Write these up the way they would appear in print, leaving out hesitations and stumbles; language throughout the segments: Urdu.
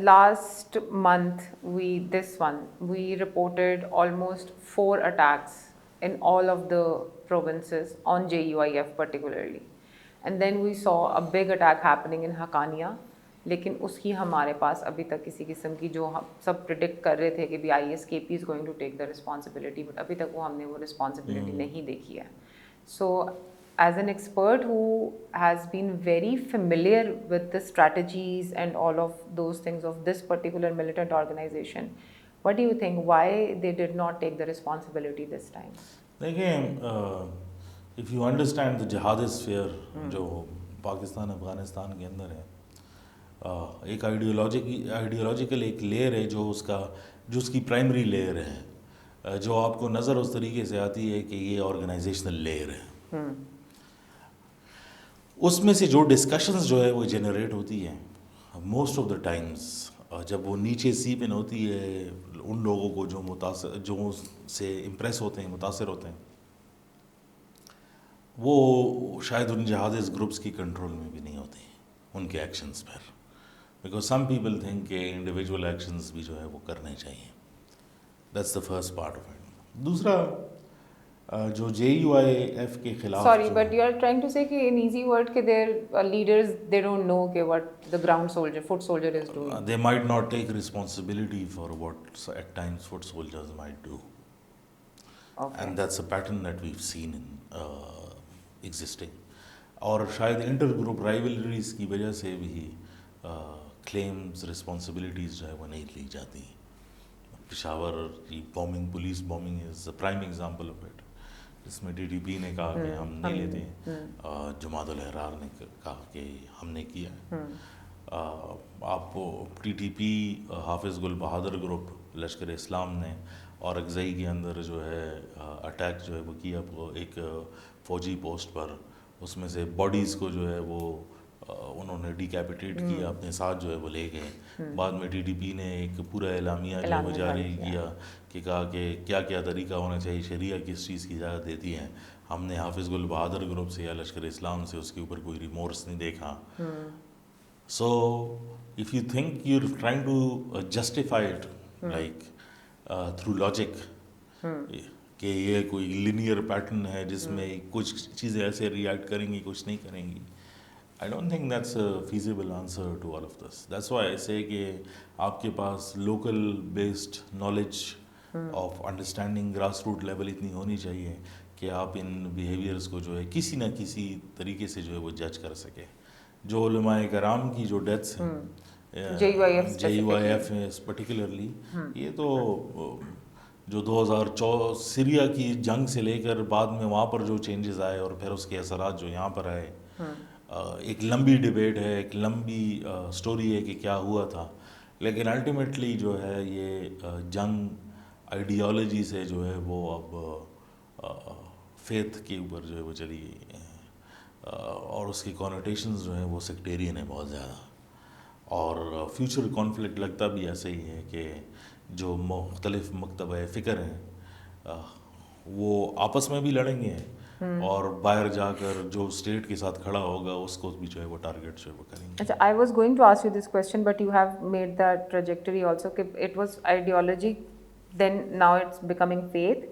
last month, we reported almost 4 attacks in all of the provinces on JUIF particularly. And then we saw a big attack happening in Haqqaniya. لیکن اس کی ہمارے پاس ابھی تک کسی قسم کی جو ہم سب پریڈکٹ کر رہے تھے کہ بھی I S K P is going to take the responsibility, but ابھی تک وہ ہم نے وہ رسپانسبلٹی نہیں دیکھی ہے. سو as an expert who has been very familiar with the strategies and all of those things of this particular militant organization, what do you think, why they did not take the responsibility this time? دیکھیں, if you understand the jihadi sphere جو پاکستان افغانستان کے اندر ہے, ایک آئیڈیولوجیکل ایک لیئر ہے جو اس کی پرائمری لیئر ہے, جو آپ کو نظر اس طریقے سے آتی ہے کہ یہ آرگنائزیشنل لیئر ہے. اس میں سے جو ڈسکشنز جو ہے وہ جنریٹ ہوتی ہیں موسٹ آف دا ٹائمز, جب وہ نیچے سیپ ان ہوتی ہے ان لوگوں کو جو اس سے امپریس ہوتے ہیں, متاثر ہوتے ہیں, وہ شاید ان جہادیز گروپس کی کنٹرول میں بھی نہیں ہوتے ان کے actions per, because some people think کہ انڈیویجول ایکشنز بھی جو ہے وہ کرنے چاہیے. That's the first part of it. دوسرا جو JUIF کے خلاف, sorry but you are trying to say کہ in easy word کہ their leaders they don't know کہ what the ground soldier, foot soldier is doing. they might not take responsibility for what at times foot soldiers might do. Okay. And that's a pattern that we've seen in existing. اور شاید انٹر گروپ رائیولریز کی وجہ سے بھی کلیمز رسپانسبلٹیز جو ہے وہ نہیں لی جاتی. پشاور کی booming, police booming is a prime example of it, جس میں TTP نے کہا کہ ہم نہیں لیتے, جماعت الاحرار نے کہا کہ ہم نے کیا. آپ TTP, حافظ گل بہادر گروپ, لشکر اسلام نے اور اگزئی کے اندر جو ہے اٹیک جو ہے وہ کیا ایک فوجی پوسٹ پر, اس میں سے باڈیز کو جو ہے وہ انہوں نے ڈیکیپیٹیٹ کیا, اپنے ساتھ جو ہے وہ لے گئے. بعد میں TTP نے ایک پورا اعلامیہ جو ہے وہ جاری کیا کہ کہا کہ کیا کیا طریقہ ہونا چاہیے, شریعہ کس چیز کی اجازت دیتی ہے. ہم نے حافظ گل بہادر گروپ سے یا لشکر اسلام سے اس کے اوپر کوئی ریمورس نہیں دیکھا. So if you think you are trying to justify it like through logic کہ یہ کوئی لینئر پیٹرن ہے جس میں کچھ چیزیں ایسے ریئیکٹ کریں گی, کچھ نہیں کریں گی, I don't think that's a feasible answer to all of this. That's why I say کہ آپ کے پاس local based knowledge of understanding grass root level اتنی ہونی چاہیے کہ آپ ان بیہیویئرس کو جو ہے کسی نہ کسی طریقے سے جو ہے وہ جج کر سکے. جو علماء کرام کی جو ڈیتھس ہیں JUIF پرٹیکولرلی, یہ تو جو 2004 سیریا کی جنگ سے لے کر بعد میں وہاں پر جو چینجز آئے اور پھر اس کے اثرات جو یہاں پر آئے, ایک لمبی ڈیبیٹ ہے, ایک لمبی سٹوری ہے کہ کیا ہوا تھا. لیکن الٹیمیٹلی جو ہے یہ جنگ آئیڈیالوجی سے جو ہے وہ اب فیتھ کے اوپر جو ہے وہ چلی گئی ہے, اور اس کی کونوٹیشنز جو ہیں وہ سیکٹیرین ہے بہت زیادہ. اور فیوچر کانفلکٹ لگتا بھی ایسے ہی ہے کہ جو مختلف مکتبہ فکر ہیں وہ آپس میں بھی لڑیں گے, اور باہر جا کر جو اسٹیٹ کے ساتھ کھڑا ہوگا اس کو بھی جو ہے وہ ٹارگیٹ جو ہے وہ کریں گے. اچھا, I was going to ask you this question but you have made that trajectory also کہ it was ideology, then now it's becoming faith,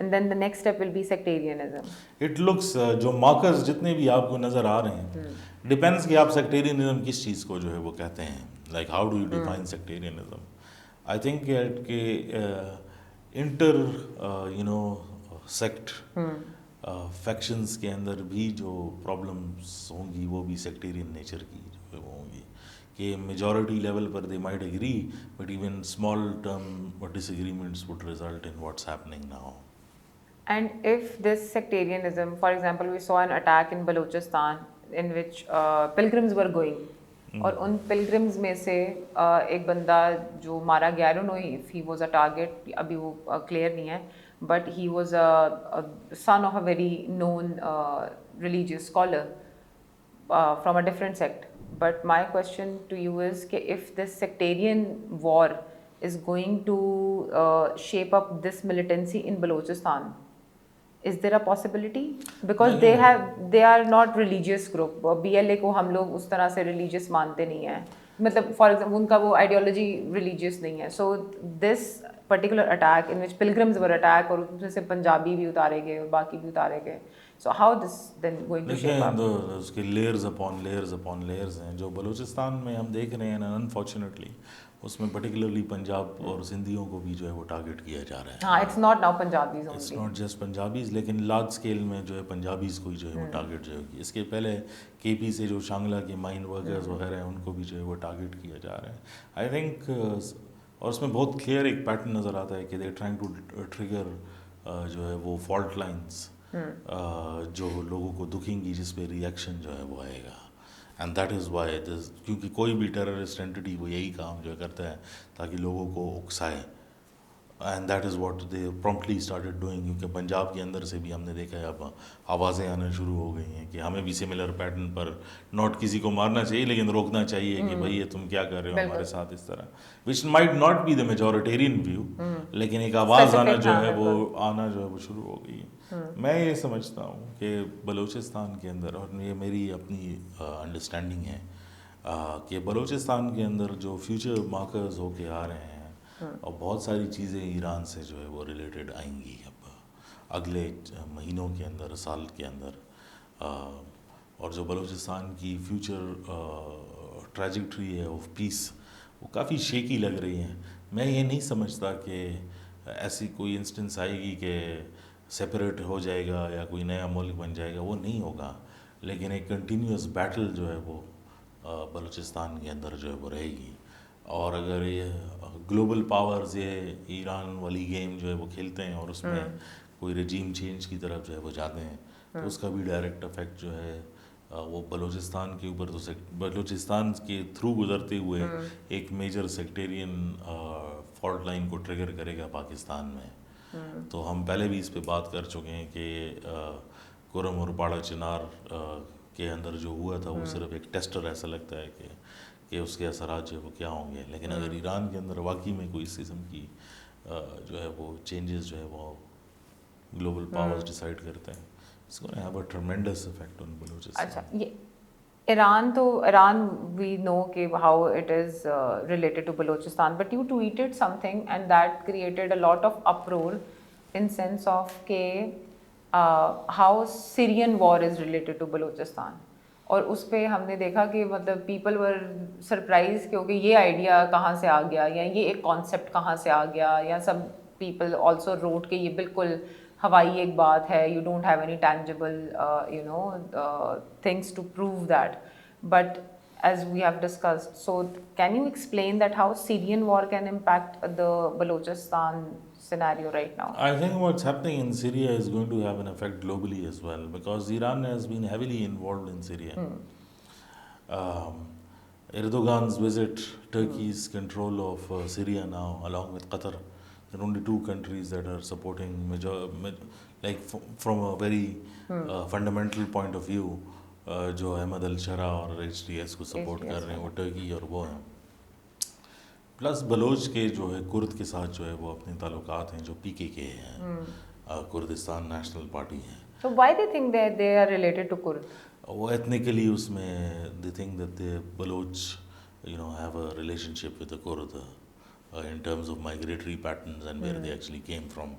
and then the next step will be sectarianism. It looks جو مارکرز جتنے بھی آپ کو نظر آ رہے ہیں ڈپینڈس کہ آپ سیکٹیرینزم کس چیز کو جو ہے وہ کہتے ہیں, like how do you define sectarianism. I think کہ انٹر سیکٹ فیکشنز کے اندر بھی جو پرابلمس ہوں گی وہ بھی سیکٹیرین نیچر کی جو ہوں گی, کہ میجورٹی لیول پر they might agree but even small term disagreements with result in what's happening now. And if this sectarianism, for example, we saw an attack in Balochistan in which pilgrims were going, اور ان pilgrims میں سے ایک بندہ جو مارا گیا, I don't know if he was a target, ابھی وہ clear نہیں ہے, but he was a son of a very known religious scholar from a different sect. But my question to you is کہ if this sectarian war is going to shape up this militancy in Balochistan, is there a possibility? Because they are not religious group. BLA کو ہم لوگ اس طرح سے religious مانتے نہیں ہیں. مطلب فار ایگزامپل ان کا وہ آئیڈیالوجی ریلیجیس نہیں ہے. So this particular attack in which pilgrims were attack اور اس میں سے پنجابی بھی اتارے گئے اور باقی بھی اتارے گئے. So how this then going to shape up? دیکھیں اس کے layers upon layers upon layers ہیں جو بلوچستان میں ہم دیکھ رہے ہیں. انفارچونیٹلی اس میں پرٹیکولرلی پنجاب اور سندھیوں کو بھی جو ہے وہ ٹارگیٹ کیا جا رہا ہے. ہاں it's not now Punjabis it's only. Not just Punjabis لیکن لارج اسکیل میں جو ہے پنجابیز کو ہی جو ہے وہ ٹارگیٹ جو ہے. اس کے پہلے کے پی سے جو شانگلہ کے مائن ورکرز وغیرہ ہیں ان کو بھی جو ہے وہ ٹارگیٹ کیا جا رہا ہے. آئی تھنک اور اس میں بہت کلیئر ایک پیٹرن نظر آتا ہے کہ دے ٹرائنگ ٹو ٹریگر جو ہے وہ فالٹ لائنس جو لوگوں کو دکھیں گی جس پہ ری ایکشن جو ہے وہ آئے گا. And that is why this, کیونکہ کوئی بھی ٹیررسٹ اینٹی وہ یہی کام جو ہے کرتا ہے تاکہ لوگوں کو اکسائے. And that is what they promptly started doing. کیونکہ پنجاب کے اندر سے بھی ہم نے دیکھا ہے اب آوازیں آنا شروع ہو گئی ہیں کہ ہمیں بھی سملر پیٹرن پر ناٹ کسی کو مارنا چاہیے لیکن روکنا چاہیے کہ بھائی یہ تم کیا کر رہے ہو ہمارے ساتھ اس طرح, which might not be the majoritarian view, لیکن ایک آواز آنا جو ہے وہ شروع ہو گئی ہے. میں یہ سمجھتا ہوں کہ بلوچستان کے اندر, اور یہ میری اپنی انڈرسٹینڈنگ ہے کہ بلوچستان کے اندر جو فیوچر مارکرز ہو کے آ رہے ہیں اور بہت ساری چیزیں ایران سے جو ہے وہ ریلیٹڈ آئیں گی اب اگلے مہینوں کے اندر, سال کے اندر. اور جو بلوچستان کی فیوچر ٹریجیکٹری ہے آف پیس وہ کافی شیکی لگ رہی ہے. میں یہ نہیں سمجھتا کہ ایسی کوئی انسٹنس آئے گی کہ سپریٹ ہو جائے گا یا کوئی نیا ملک بن جائے گا, وہ نہیں ہوگا. لیکن ایک کنٹینیوس بیٹل جو ہے وہ بلوچستان کے اندر جو ہے وہ رہے گی. اور اگر یہ گلوبل پاورز یہ ایران والی گیم جو ہے وہ کھیلتے ہیں اور اس میں کوئی رجیم چینج کی طرف جو ہے وہ جاتے ہیں تو اس کا بھی ڈائریکٹ افیکٹ جو ہے وہ بلوچستان کے اوپر, تو بلوچستان کے تھرو گزرتے ہوئے ایک میجر سیکٹیرین فالٹ لائن کو ٹریگر کرے گا پاکستان میں. تو ہم پہلے بھی اس پہ بات کر چکے ہیں کہ کرم اور پاڑا چنار کے اندر جو ہوا تھا وہ صرف ایک ٹیسٹر ایسا لگتا ہے کہ اس کے اثرات جو ہے وہ کیا ہوں گے. لیکن اگر ایران کے اندر واقعی میں کوئی اس قسم کی جو ہے وہ چینجز جو ہے وہ گلوبل پاورز ڈیسائیڈ کرتے ہیں, اس کو have a tremendous effect on Balochistan. اچھا, یہ ایران وی نو کہ how it is related to Balochistan, but you tweeted something and that created a lot of uproar in sense of کہ how Syrian war is related to Balochistan. اور اس پہ ہم نے دیکھا کہ مطلب پیپل ور سرپرائز کہ یہ آئیڈیا کہاں سے آ گیا یا یہ ایک کانسیپٹ کہاں سے آ گیا, یا سم پیپل آلسو روٹ کہ یہ بالکل ہوائی ایک بات ہے, you don't have any tangible things to prove that. But as we have discussed, so can you explain that how Syrian war can impact the Balochistan scenario right now? I think what's happening in Syria is going to have an effect globally as well, because Iran has been heavily involved in Syria. Erdogan's visit, Turkey's control of Syria now, along with Qatar, there are only two countries that are supporting like from a very fundamental point of view. جو احمد الشرا اور ایچ ٹی ایس کو سپورٹ کر رہے ہیں وہ ٹرکی اور وہ ہیں. پلس بلوچ کے جو ہے کرد کے ساتھ جو ہے وہ اپنے تعلقات ہیں جو پی کے ہیں, کردستان نیشنل پارٹی ہیں. So why they think that they are related to Kurd? وہ ایتھنیکلی اس میں they think that the Baloch have a relationship with the Kurd in terms of migratory patterns and where they actually came from,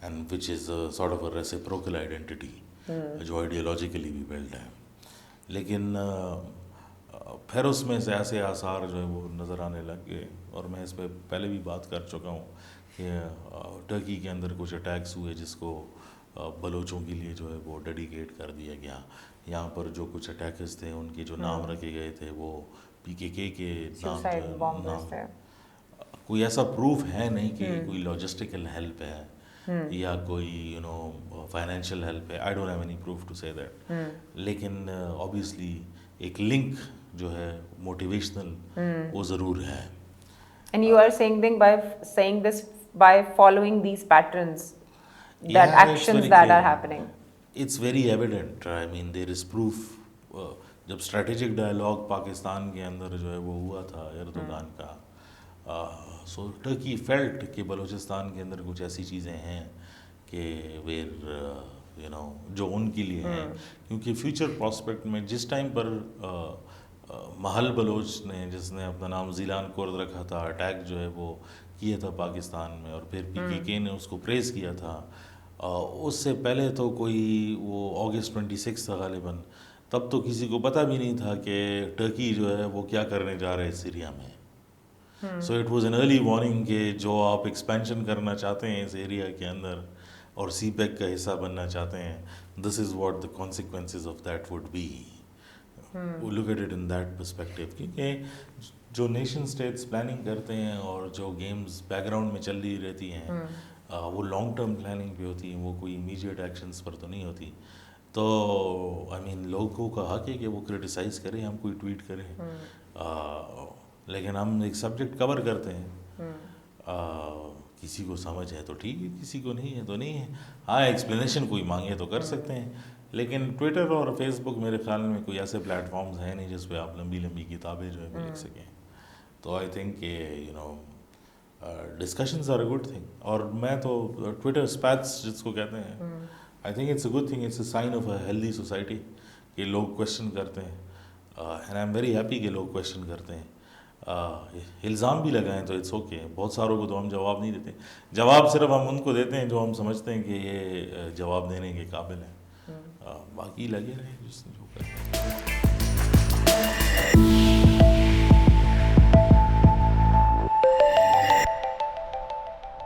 and which is a sort of a reciprocal identity جو آئیڈیالوجیکلی بھی بلڈ ہے. لیکن پھر اس میں سے ایسے آثار جو ہے وہ نظر آنے لگ گئے, اور میں اس پہ پہلے بھی بات کر چکا ہوں کہ ٹرکی کے اندر کچھ اٹیکس ہوئے جس کو بلوچوں کے لیے جو ہے وہ ڈیڈیکیٹ کر دیا گیا. یہاں پر جو کچھ اٹیکرز تھے ان کے جو نام رکھے گئے تھے وہ پی کے نام تھے. کوئی ایسا پروف ہے نہیں کہ کوئی لاجسٹیکل ہیلپ ہے یا کوئی فائنینشیل ہیلپ ہے. I don't have any proof to say that. لیکن آبویسلی ایک لنک جو ہے موٹیویشنل وہ ضرور ہے. And you are saying this by following these patterns, that actions that are happening. It's very evident. I mean, there is proof. جب اسٹریٹجک ڈائلاگ پاکستان کے اندر جو ہے وہ ہوا تھا ایردوغان کا, سو ٹرکی فیلٹ کہ بلوچستان کے اندر کچھ ایسی چیزیں ہیں کہ جو ان کے لیے ہیں, کیونکہ فیوچر پراسپیکٹ میں جس ٹائم پر محل بلوچ نے جس نے اپنا نام زیلان کورد رکھا تھا, اٹیک جو ہے وہ کیا تھا پاکستان میں, اور پھر PKK نے اس کو پریز کیا تھا. اس سے پہلے تو کوئی وہ اگست 26 تھا غالباً, تب تو کسی کو پتہ بھی نہیں تھا کہ ٹرکی جو ہے وہ کیا کرنے جا رہے سیریا میں. So it was an early warning کہ جو آپ ایکسپینشن کرنا چاہتے ہیں اس ایریا کے اندر اور سی پیک کا حصہ بننا چاہتے ہیں, this is what the consequences of that would be. Look at it in that perspective, کیونکہ جو نیشن اسٹیٹس پلاننگ کرتے ہیں اور جو گیمز بیک گراؤنڈ میں چل رہی رہتی ہیں وہ لانگ ٹرم پلاننگ پہ ہوتی ہیں, وہ کوئی امیجیٹ ایکشنس پر تو نہیں ہوتی. تو آئی مین لوگوں کا حق ہے کہ وہ کرٹیسائز کریں, ہم کوئی ٹویٹ کریں, لیکن ہم ایک سبجیکٹ کور کرتے ہیں, کسی کو سمجھ ہے تو ٹھیک ہے, کسی کو نہیں ہے تو نہیں ہے. ہاں ایکسپلینیشن کوئی مانگے تو کر سکتے ہیں, لیکن ٹویٹر اور فیس بک میرے خیال میں کوئی ایسے پلیٹ فارمز ہیں نہیں جس پہ آپ لمبی لمبی کتابیں جو ہے وہ لکھ سکیں. تو آئی تھنک کہ you know discussions are a good thing. اور میں تو ٹویٹر اسپیٹس جس کو کہتے ہیں, I think it's a good thing, it's a sign of a healthy society کہ لوگ کویشچن کرتے ہیں. And I'm very happy کہ لوگ کویشچن کرتے ہیں. الزام بھی لگائیں تو اٹس اوکے, بہت ساروں کو تو ہم جواب نہیں دیتے. جواب صرف ہم ان کو دیتے ہیں جو ہم سمجھتے ہیں کہ یہ جواب دینے کے قابل ہیں. باقی لگے رہیں جس نے جو کرنا ہے.